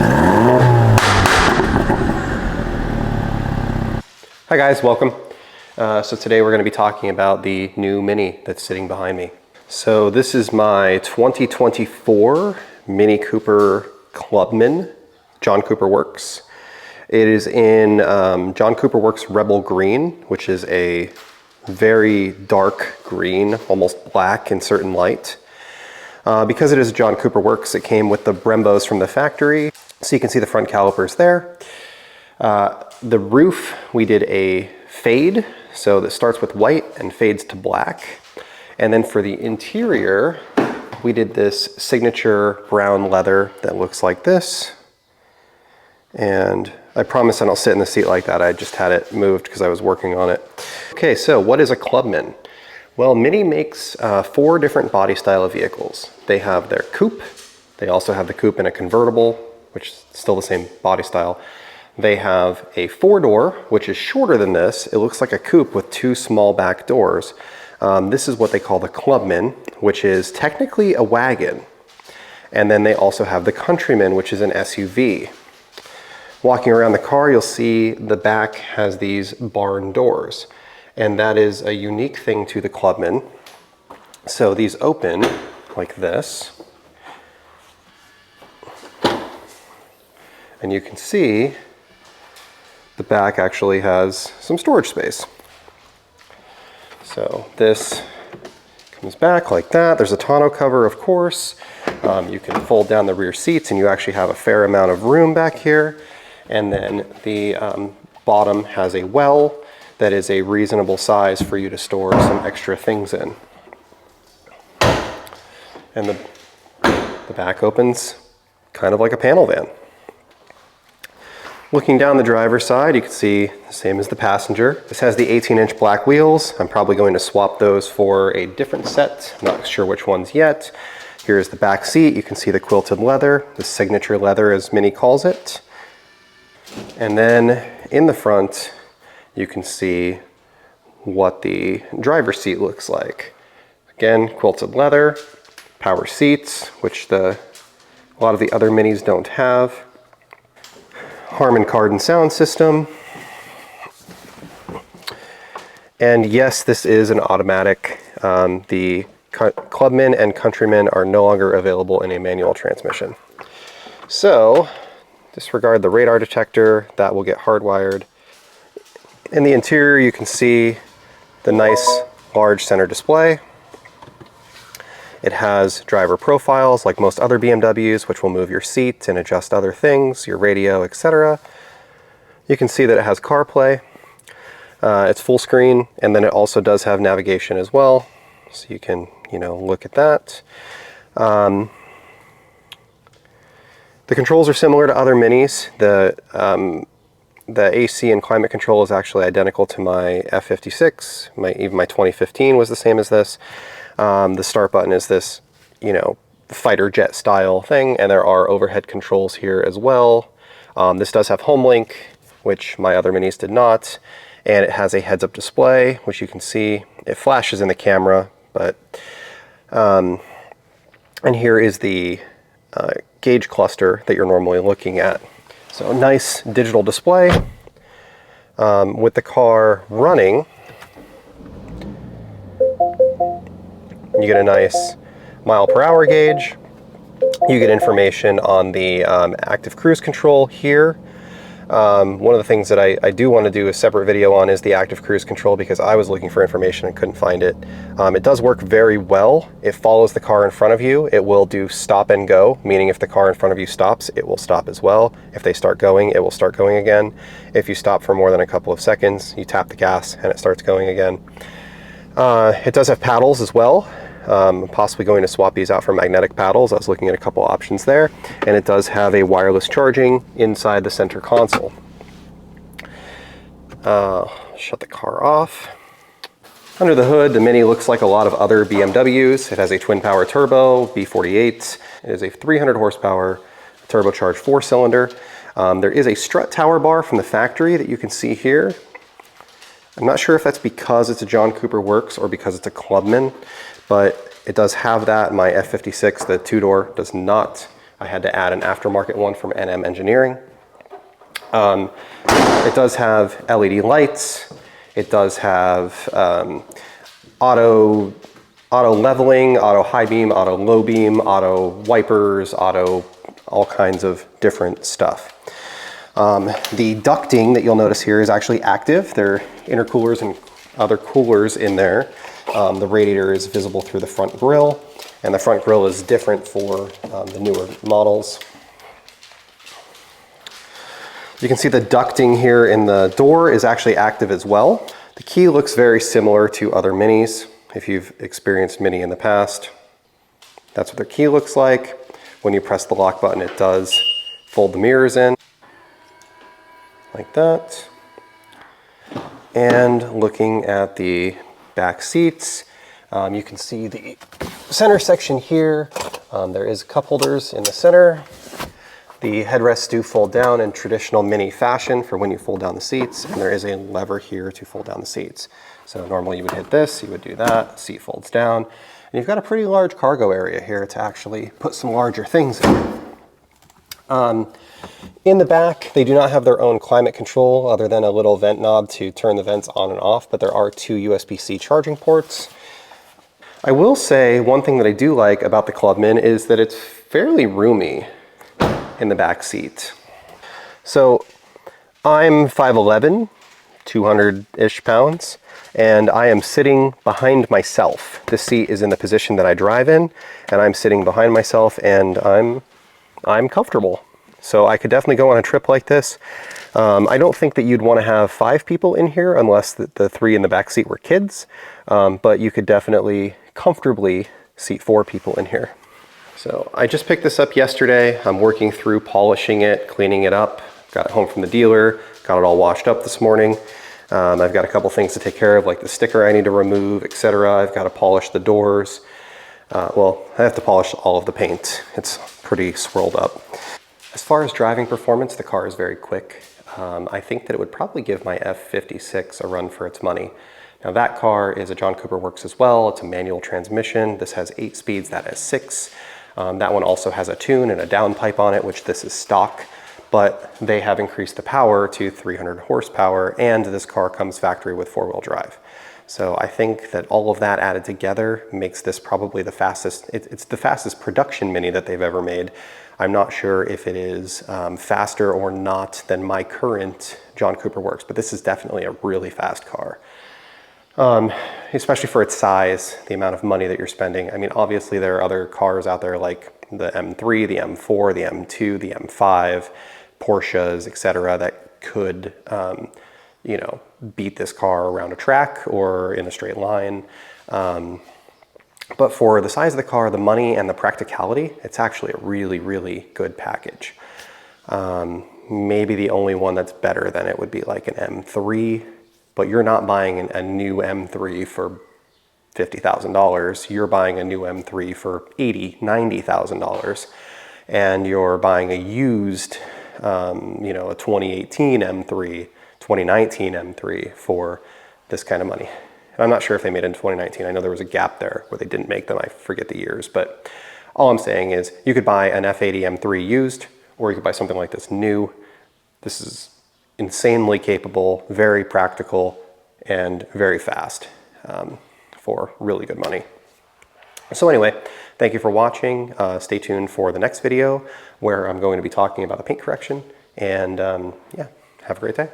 Hi guys, welcome. So today we're going to be talking about the new Mini that's sitting behind me. So this is my 2024 Mini Cooper Clubman, John Cooper Works. It is in John Cooper Works Rebel Green, which is a very dark green, almost black in certain light. Because it is John Cooper Works, it came with the Brembos from the factory. So you can see the front calipers there. The roof, we did a fade, so that starts with white and fades to black. And then for the interior, we did this signature brown leather that looks like this. And I promise I don't sit in the seat like that. I just had it moved because I was working on it. Okay, so what is a Clubman? Well, Mini makes 4 different body style of vehicles. They have their coupe. They also have the coupe in a convertible, which is still the same body style. They have a 4-door, which is shorter than this. It looks like a coupe with 2 small back doors. This is what they call the Clubman, which is technically a wagon. And then they also have the Countryman, which is an SUV. Walking around the car, you'll see the back has these barn doors. And that is a unique thing to the Clubman. So these open like this. And you can see the back actually has some storage space. So this comes back like that. There's a tonneau cover, of course. You can fold down the rear seats and you actually have a fair amount of room back here. And then the bottom has a well that is a reasonable size for you to store some extra things in. And the back opens kind of like a panel van. Looking down the driver's side, you can see the same as the passenger. This has the 18-inch black wheels. I'm probably going to swap those for a different set. I'm not sure which ones yet. Here's the back seat. You can see the quilted leather, the signature leather as Mini calls it. And then in the front, you can see what the driver's seat looks like. Again, quilted leather, power seats, which a lot of the other Minis don't have. Harman Kardon sound system. And yes, this is an automatic. The Clubman and Countryman are no longer available in a manual transmission. So disregard the radar detector, that will get hardwired. In the interior, you can see the nice large center display. It has driver profiles like most other BMWs, which will move your seat and adjust other things, your radio, etc. You can see that it has CarPlay. It's full screen, and then it also does have navigation as well. So you can, look at that. The controls are similar to other Minis. The AC and climate control is actually identical to my F56. Even my 2015 was the same as this. The start button is this, fighter jet style thing, and there are overhead controls here as well. This does have HomeLink, which my other Minis did not, and it has a heads-up display, which you can see. It flashes in the camera, but and here is the gauge cluster that you're normally looking at. So nice digital display. With the car running, you get a nice mile per hour gauge. You get information on the active cruise control here. One of the things that I do want to do a separate video on is the active cruise control, because I was looking for information and couldn't find it. It does work very well. It follows the car in front of you. It will do stop and go, meaning if the car in front of you stops, it will stop as well. If they start going, it will start going again. If you stop for more than a couple of seconds, you tap the gas and it starts going again. It does have paddles as well. Possibly going to swap these out for magnetic paddles. I was looking at a couple options there. And it does have a wireless charging inside the center console. Shut the car off. Under the hood, the Mini looks like a lot of other BMWs. It has a twin power turbo, V48. It is a 300 horsepower turbocharged 4-cylinder. There is a strut tower bar from the factory that you can see here. I'm not sure if that's because it's a John Cooper Works or because it's a Clubman, but it does have that. My F56, the 2-door, does not I had to add an aftermarket one from NM Engineering. It does have LED lights. It does have auto leveling, auto high beam, auto low beam, auto wipers, auto all kinds of different stuff. The ducting that you'll notice here is actually active. There are intercoolers and other coolers in there. The radiator is visible through the front grille, and the front grille is different for the newer models. You can see the ducting here in the door is actually active as well. The key looks very similar to other Minis. If you've experienced Mini in the past, that's what their key looks like. When you press the lock button, it does fold the mirrors in, like that. And looking at the back seats, you can see the center section here. There is cup holders in the center. The headrests do fold down in traditional Mini fashion for when you fold down the seats, and there is a lever here to fold down the seats. So normally you would hit this, you would do that, seat folds down, and you've got a pretty large cargo area here to actually put some larger things in. In the back, they do not have their own climate control other than a little vent knob to turn the vents on and off, but there are 2 USB-C charging ports. I will say one thing that I do like about the Clubman is that it's fairly roomy in the back seat. So I'm 5'11", 200-ish pounds, and I am sitting behind myself. This seat is in the position that I drive in, and I'm sitting behind myself, and I'm comfortable. So I could definitely go on a trip like this. I don't think that you'd want to have 5 people in here unless the 3 in the back seat were kids, but you could definitely comfortably seat 4 people in here. So I just picked this up yesterday. I'm working through polishing it, cleaning it up. Got it home from the dealer, got it all washed up this morning. I've got a couple things to take care of, like the sticker I need to remove, etc. I've got to polish the doors. Well, I have to polish all of the paint. It's pretty swirled up. As far as driving performance, the car is very quick. I think that it would probably give my F56 a run for its money. Now that car is a John Cooper Works as well. It's a manual transmission. This has 8 speeds, that has 6. That one also has a tune and a downpipe on it, which this is stock, but they have increased the power to 300 horsepower, and this car comes factory with 4-wheel drive. So I think that all of that added together makes this probably the fastest, it's the fastest production Mini that they've ever made. I'm not sure if it is faster or not than my current John Cooper Works, but this is definitely a really fast car. Especially for its size, the amount of money that you're spending. I mean, obviously there are other cars out there like the M3, the M4, the M2, the M5, Porsches, etc. that could, you know, beat this car around a track or in a straight line. But for the size of the car, the money and the practicality, it's actually a really, really good package. Maybe the only one that's better than it would be like an M3, but you're not buying a new M3 for $50,000. You're buying a new M3 for $80,000, $90,000, and you're buying a used, you know, a 2018 M3, 2019 M3 for this kind of money. And I'm not sure if they made it in 2019. I know there was a gap there where they didn't make them. I forget the years, but all I'm saying is you could buy an F80 M3 used, or you could buy something like this new. This is insanely capable, very practical, and very fast for really good money. So anyway, thank you for watching. Stay tuned for the next video where I'm going to be talking about the paint correction. And yeah, have a great day.